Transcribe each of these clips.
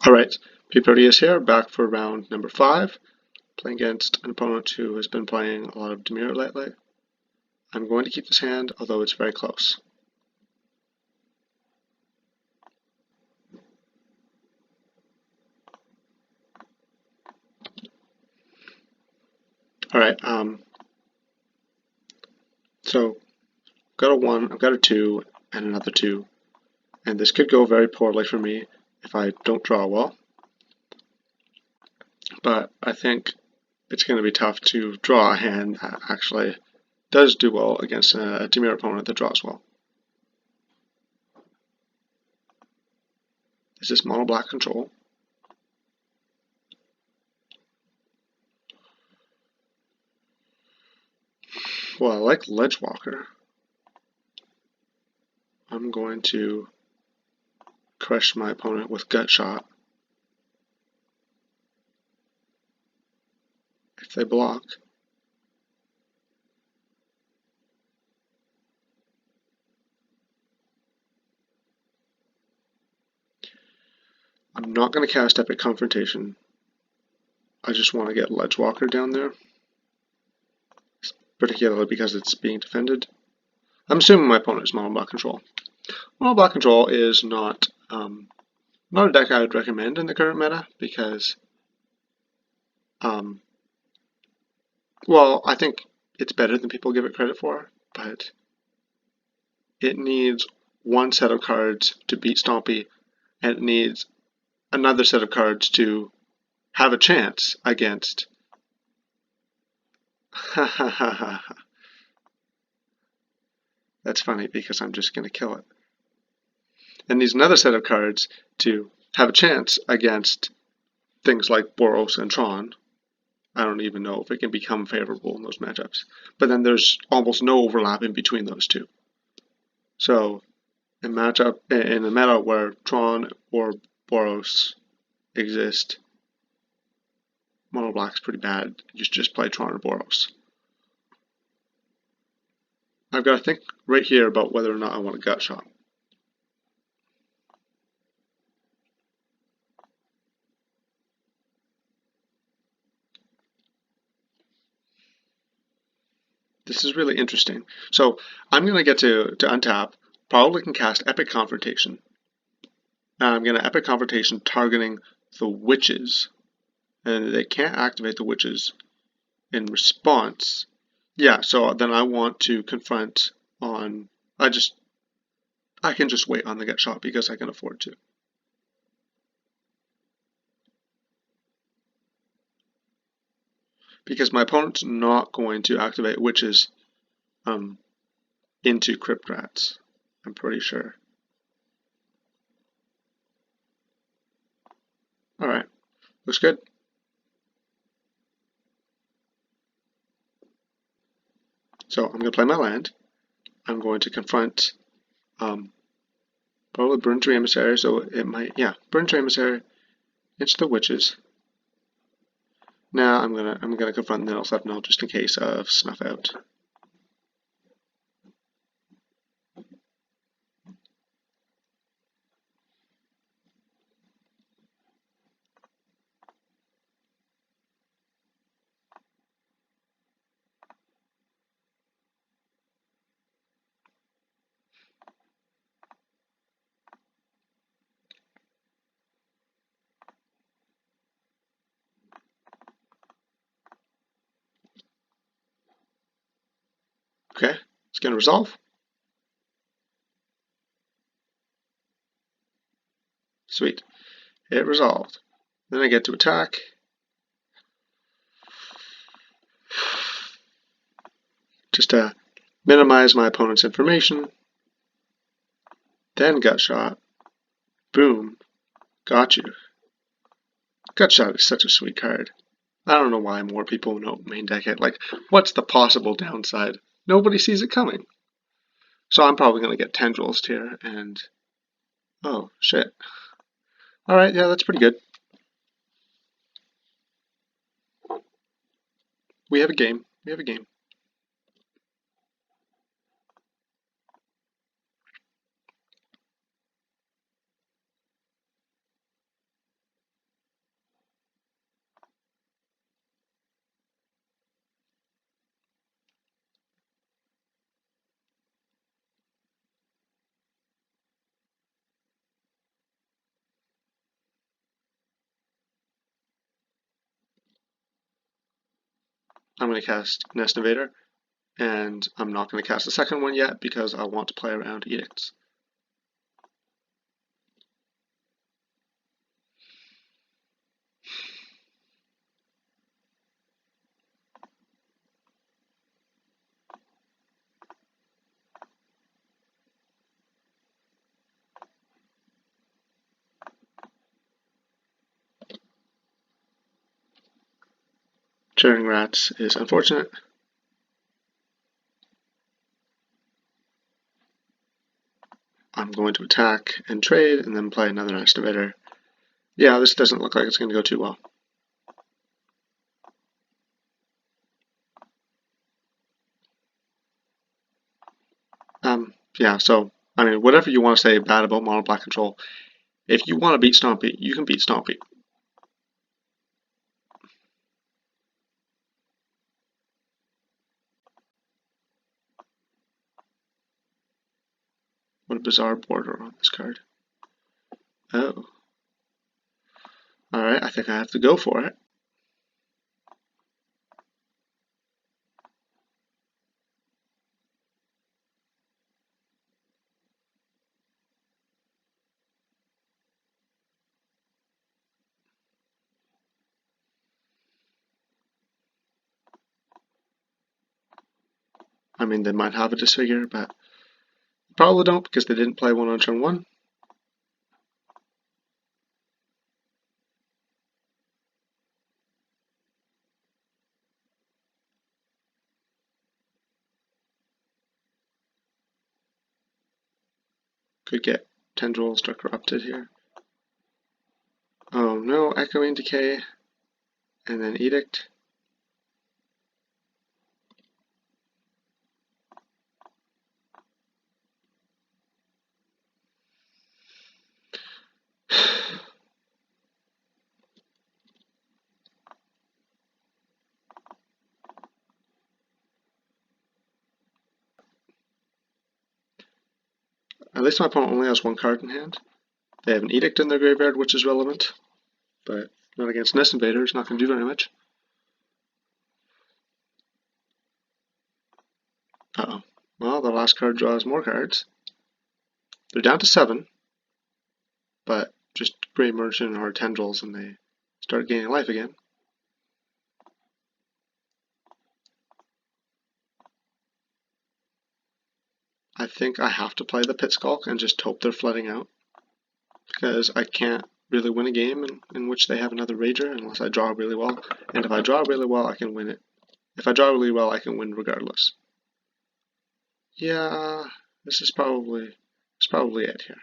Alright, pproteus here, back for round number 5, playing against an opponent who has been playing a lot of Demir lately. I'm going to keep this hand, although it's very close. Alright, so I've got a 1, I've got a 2, and another 2, and this could go very poorly for me if I don't draw well. But I think it's going to be tough to draw a hand that actually does do well against a Demir opponent that draws well. Is this mono black control? Well, I like Ledgewalker. I'm going to crush my opponent with Gut Shot. If they block, I'm not going to cast Epic Confrontation. I just want to get Ledgewalker down there, particularly because it's being defended. I'm assuming my opponent is Mono Black Control. Mono Black Control is not a deck I would recommend in the current meta because, well, I think it's better than people give it credit for, but it needs one set of cards to beat Stompy, and it needs another set of cards to have a chance against. That's funny because I'm just going to kill it. It needs another set of cards to have a chance against things like Boros and Tron. I don't even know if it can become favorable in those matchups. But then there's almost no overlap in between those two. So in a meta where Tron or Boros exist, Mono Black's pretty bad. You should just play Tron or Boros. I've got to think right here about whether or not I want a Gut Shot. This is really interesting. So I'm going to get to untap, probably can cast Epic Confrontation. And I'm going to Epic Confrontation targeting the witches. And they can't activate the witches in response. Yeah, so then I want to confront on, I can just wait on the Gut Shot because I can afford to. Because my opponent's not going to activate witches into Crypt Rats, I'm pretty sure. Alright, looks good. So I'm going to play my land. I'm going to confront probably Brunetry Emissary, so it might, yeah, Brunetry Emissary into the witches. Now I'm gonna confront Nettle Sentinel just in case of Snuff Out. Okay, it's gonna resolve. Sweet, it resolved. Then I get to attack. Just to minimize my opponent's information. Then Gut Shot. Boom. Got you. Gut Shot is such a sweet card. I don't know why more people don't main deck it. Like, what's the possible downside? Nobody sees it coming. So I'm probably going to get Tendrils here, and... oh, shit. Alright, yeah, that's pretty good. We have a game. We have a game. I'm going to cast Nest Invader, and I'm not going to cast the second one yet because I want to play around edicts. Churning Rats is unfortunate. I'm going to attack and trade and then play another Nest Invader. Yeah, this doesn't look like it's going to go too well. Yeah, so, I mean, whatever you want to say bad about mono black control, if you want to beat Stompy, you can beat Stompy. What a bizarre border on this card. Oh. Alright, I think I have to go for it. I mean, they might have a disfigure, but probably don't because they didn't play one on turn 1. Could get Tendrils or Corrupted here. Oh no, Echoing Decay, and then Edict. At least my opponent only has one card in hand. They have an Edict in their graveyard, which is relevant, but not against Nest Invader. It's not going to do very much. Uh-oh. Well, the last card draws more cards. They're down to 7, but just Grey Merchant or Tendrils and they start gaining life again. I think I have to play the Pit Skulk and just hope they're flooding out, because I can't really win a game in which they have another Rager unless I draw really well. And if I draw really well, I can win it. If I draw really well, I can win regardless. Yeah, this is probably it here.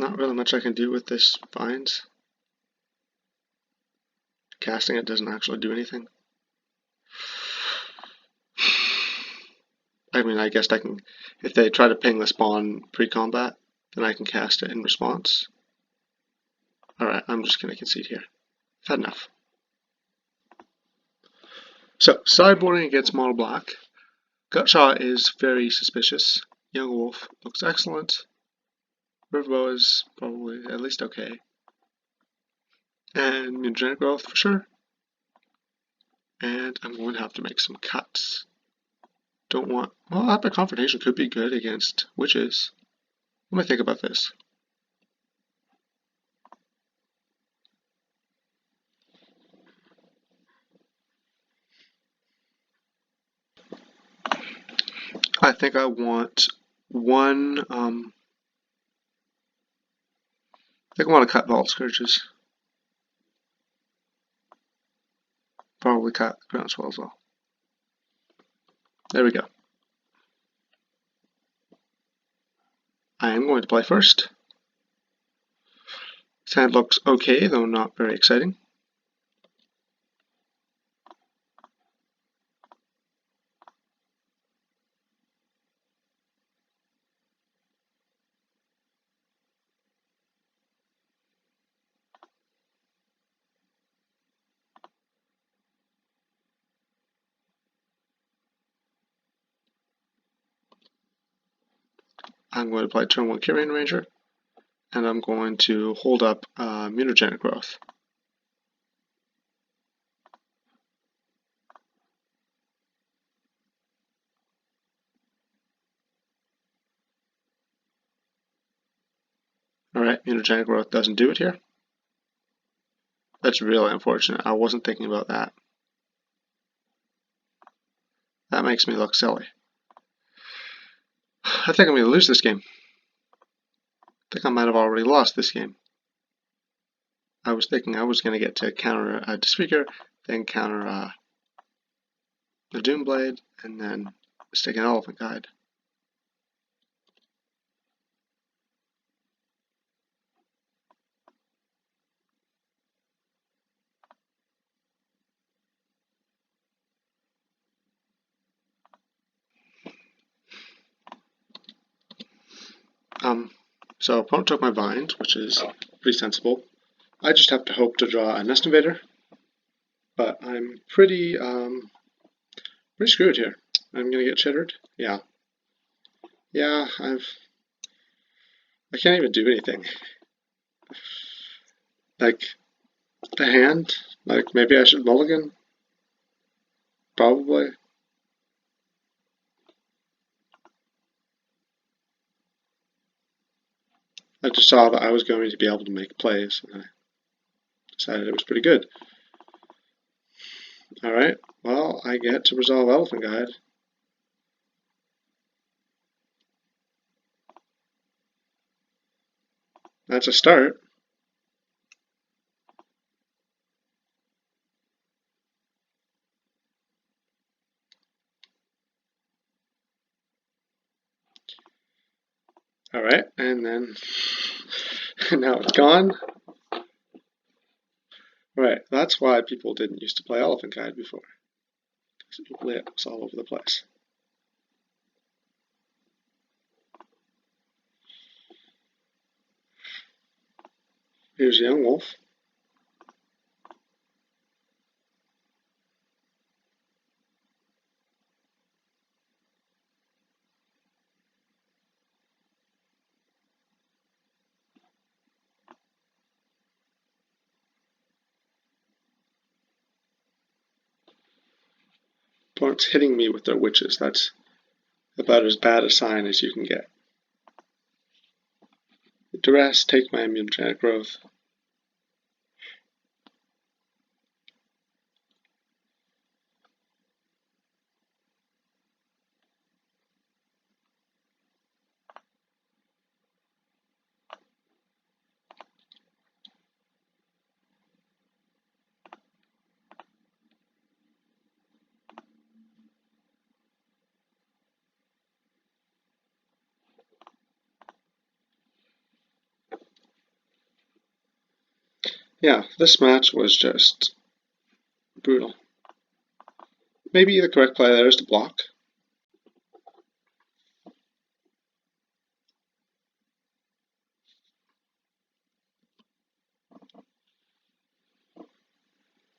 Not really much I can do with this Vines. Casting it doesn't actually do anything. I mean, I guess I can, if they try to ping the spawn pre-combat, then I can cast it in response. Alright, I'm just going to concede here. I've had enough. So, sideboarding against mono black. Gutshot is very suspicious. Young Wolf looks excellent. Riverbow is probably at least okay. And Mutagenic Growth for sure. And I'm going to have to make some cuts. Don't want... Well, Epic Confrontation could be good against Witches. Let me think about this. I think I want one think I want to cut Vault Scourges. Probably cut Groundswell as well. There we go. I am going to play first. This hand looks okay, though not very exciting. I'm going to play turn 1 Kyrian Ranger, and I'm going to hold up Mutagenic Growth. Alright, Mutagenic Growth doesn't do it here. That's really unfortunate. I wasn't thinking about that. That makes me look silly. I think I'm going to lose this game. I think I might have already lost this game. I was thinking I was going to get to counter a Disfigure, then counter the Doomblade, and then stick an Elephant Guide. So opponent took my Vines, which is pretty sensible. I just have to hope to draw a Nest Invader, but I'm pretty screwed here. I'm gonna get chittered. Yeah, I can't even do anything. Like the hand, like maybe I should mulligan. Probably. I just saw that I was going to be able to make plays, and I decided it was pretty good. Alright, well, I get to resolve Elephant Guide. That's a start. Alright, and then now it's gone. Right, that's why people didn't used to play Elephant Guide before. Because it was all over the place. Here's Young Wolf. Opponent's hitting me with their witches. That's about as bad a sign as you can get. Duress, take my Mutagenic Growth. Yeah, this match was just brutal. Maybe the correct play there is to block.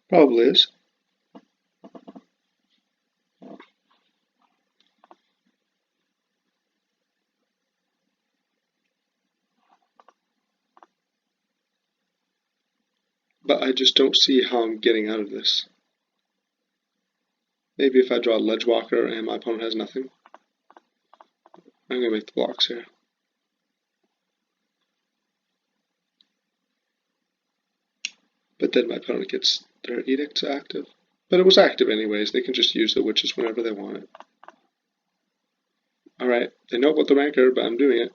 Probably is. But I just don't see how I'm getting out of this. Maybe if I draw a Ledgewalker and my opponent has nothing. I'm going to make the blocks here. But then my opponent gets their Edicts active. But it was active anyways, they can just use the witches whenever they want it. Alright, they know about the Rancor, but I'm doing it.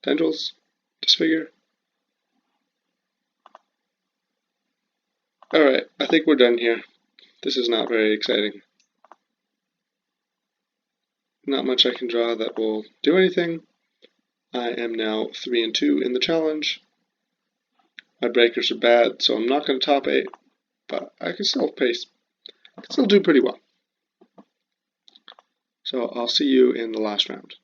Tendrils, Disfigure, Alright, I think we're done here. This is not very exciting. Not much I can draw that will do anything. I am now 3-2 in the challenge. My breakers are bad, so I'm not going to top 8, but I can still do pretty well. So I'll see you in the last round.